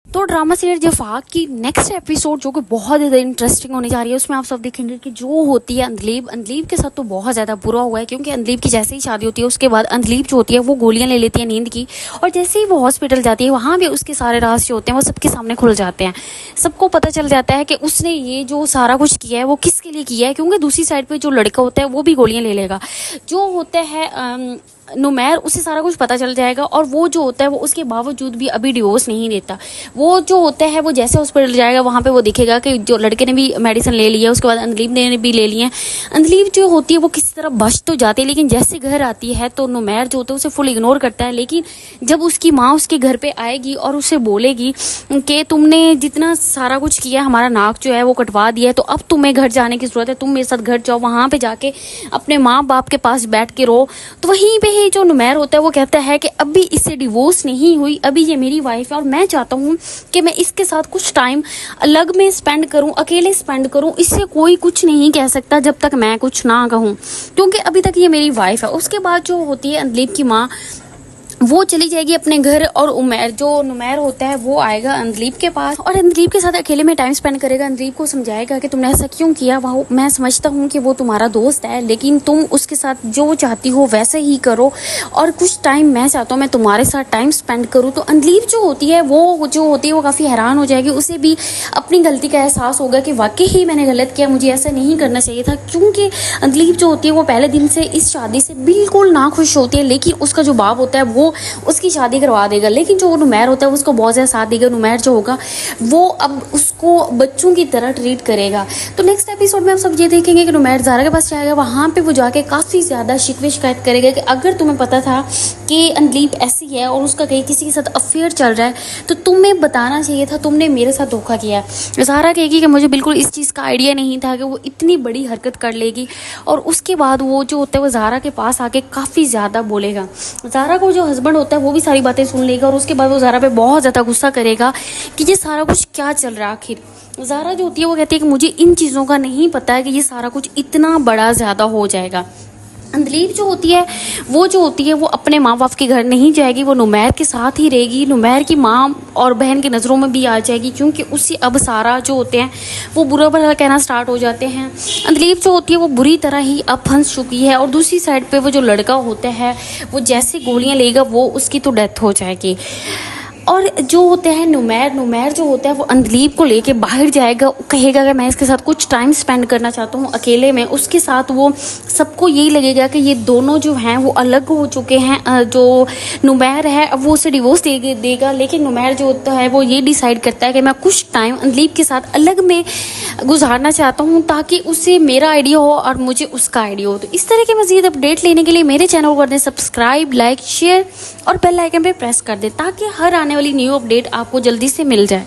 तो drama serial जफाक की next episode जो कि बहुत ज़्यादा इंटरेस्टिंग होने जा रही है, उसमें आप सब देखेंगे कि जो होती है अंधलीब के साथ तो बहुत ज़्यादा बुरा हुआ है, क्योंकि अंधलीब की जैसे ही शादी होती है उसके बाद अंधलीब जो होती है वो गोलियां ले लेती है नींद की, और जैसे ही वो हॉस्पिटल जाती है वहाँ भी उसके सारे राज जो होते हैं वो सबके सामने खुल जाते हैं। सबको पता चल जाता है कि उसने ये जो सारा कुछ किया है वो किसके लिए किया है, क्योंकि दूसरी साइड पर जो लड़का होता है वो भी गोलियाँ ले लेगा। जो होता है नुमैर, उसे सारा कुछ पता चल जाएगा, और वो जो होता है वो उसके बावजूद भी अभी डिवोर्स नहीं देता। वो जो होता है वो जैसे हॉस्पिटल जाएगा वहाँ पे वो दिखेगा कि जो लड़के ने भी मेडिसिन ले लिया, उसके बाद अंधलीब ने भी ले लिए। अंधलीब जो होती है वो किसी तरह बच तो जाती है, लेकिन जैसे घर आती है तो नुमैर जो होता है उसे फुल इग्नोर करता है। लेकिन जब उसकी माँ उसके घर पे आएगी और उसे बोलेगी कि तुमने जितना सारा कुछ किया, हमारा नाक जो है वो कटवा दिया है, तो अब तुम्हें घर जाने की जरूरत है, तुम मेरे साथ घर जाओ, वहाँ पे जाके अपने माँ बाप के पास बैठ के रो। तो वहीं पे जो नुमैर होता है वो कहता है कि अभी इससे डिवोर्स नहीं हुई, अभी ये मेरी वाइफ है और मैं चाहता हूँ कि मैं इसके साथ कुछ टाइम अलग में स्पेंड करूँ, अकेले स्पेंड करूँ। इससे कोई कुछ नहीं कह सकता जब तक मैं कुछ ना कहूँ, क्योंकि अभी तक ये मेरी वाइफ है। उसके बाद जो होती है अंधलीब की माँ, वो चली जाएगी अपने घर, और नुमैर होता है वो आएगा अंधलीब के पास और अंधलीब के साथ अकेले में टाइम स्पेंड करेगा। अंधलीब को समझाएगा कि तुमने ऐसा क्यों किया, वो मैं समझता हूँ कि वो तुम्हारा दोस्त है, लेकिन तुम उसके साथ जो चाहती हो वैसे ही करो, और कुछ टाइम मैं चाहता हूँ मैं तुम्हारे साथ टाइम स्पेंड करूँ। तो अंधलीब जो होती है वो काफ़ी हैरान हो जाएगी। उसे भी अपनी गलती का एहसास होगा कि वाकई ही मैंने गलत किया, मुझे ऐसा नहीं करना चाहिए था, क्योंकि अंधलीब जो होती है वो पहले दिन से इस शादी से बिल्कुल ना खुश होती है। लेकिन उसका जो बाप होता है वो उसकी शादी करवा देगा, लेकिन जो नुमैर होता है उसको बहुत ज़्यादा साथ देगा। नुमैर जो होगा वो अब उसको बच्चों की तरह ट्रीट करेगा। तो नेक्स्ट एपिसोड में आप सब ये देखेंगे कि नुमैर ज़ारा के पास जाएगा, वहाँ पे वो जाके काफ़ी ज़्यादा शिकवे शिकायत करेगा कि अगर तुम्हें पता था कि अंधलीब ऐसी है और उसका कहीं किसी के साथ अफेयर चल रहा है तो तुम्हें बताना चाहिए था, तुमने मेरे साथ धोखा किया। ज़ारा कहेगी कि मुझे बिल्कुल इस चीज़ का आइडिया नहीं था कि वो इतनी बड़ी हरकत कर लेगी, और उसके बाद वो जो होता है वो ज़ारा के पास आके काफ़ी ज़्यादा बोलेगा। ज़ारा को जो हस्बैंड होता है वो भी सारी बातें सुन लेगा, और उसके बाद वो ज़ारा पे बहुत ज़्यादा गुस्सा करेगा कि ये सारा कुछ क्या चल रहा है आखिर। ज़ारा जो होती है वो कहती है कि मुझे इन चीज़ों का नहीं पता है कि ये सारा कुछ इतना बड़ा ज़्यादा हो जाएगा। अंधलीब जो होती है वो अपने माँ बाप के घर नहीं जाएगी, वो नुमैर के साथ ही रहेगी। नुमैर की माँ और बहन की नज़रों में भी आ जाएगी, क्योंकि उससे अब सारा जो होते हैं वो बुरा भला कहना स्टार्ट हो जाते हैं। अंधलीब जो होती है वो बुरी तरह ही अब फंस चुकी है, और दूसरी साइड पे वो जो लड़का होता है वो जैसे गोलियां लेगा वो उसकी तो डेथ हो जाएगी। और जो होते हैं नुमैर जो होता है वो अंधलीब को लेके बाहर जाएगा, कहेगा कि मैं इसके साथ कुछ टाइम स्पेंड करना चाहता हूँ अकेले में। उसके साथ वो सबको यही लगेगा कि ये दोनों जो हैं वो अलग हो चुके हैं। जो नुमैर है अब वो उसे डिवोर्स देगा, लेकिन नुमैर जो होता है वो ये डिसाइड करता है कि मैं कुछ टाइम अंधलीब के साथ अलग में गुजारना चाहता हूँ, ताकि उसे मेरा आइडिया हो और मुझे उसका आइडिया हो। तो इस तरह के मज़ीद अपडेट लेने के लिए मेरे चैनल को कर दें सब्सक्राइब, लाइक, शेयर और बेल आइकन पे प्रेस कर दें, ताकि हर आने वाली न्यू अपडेट आपको जल्दी से मिल जाए।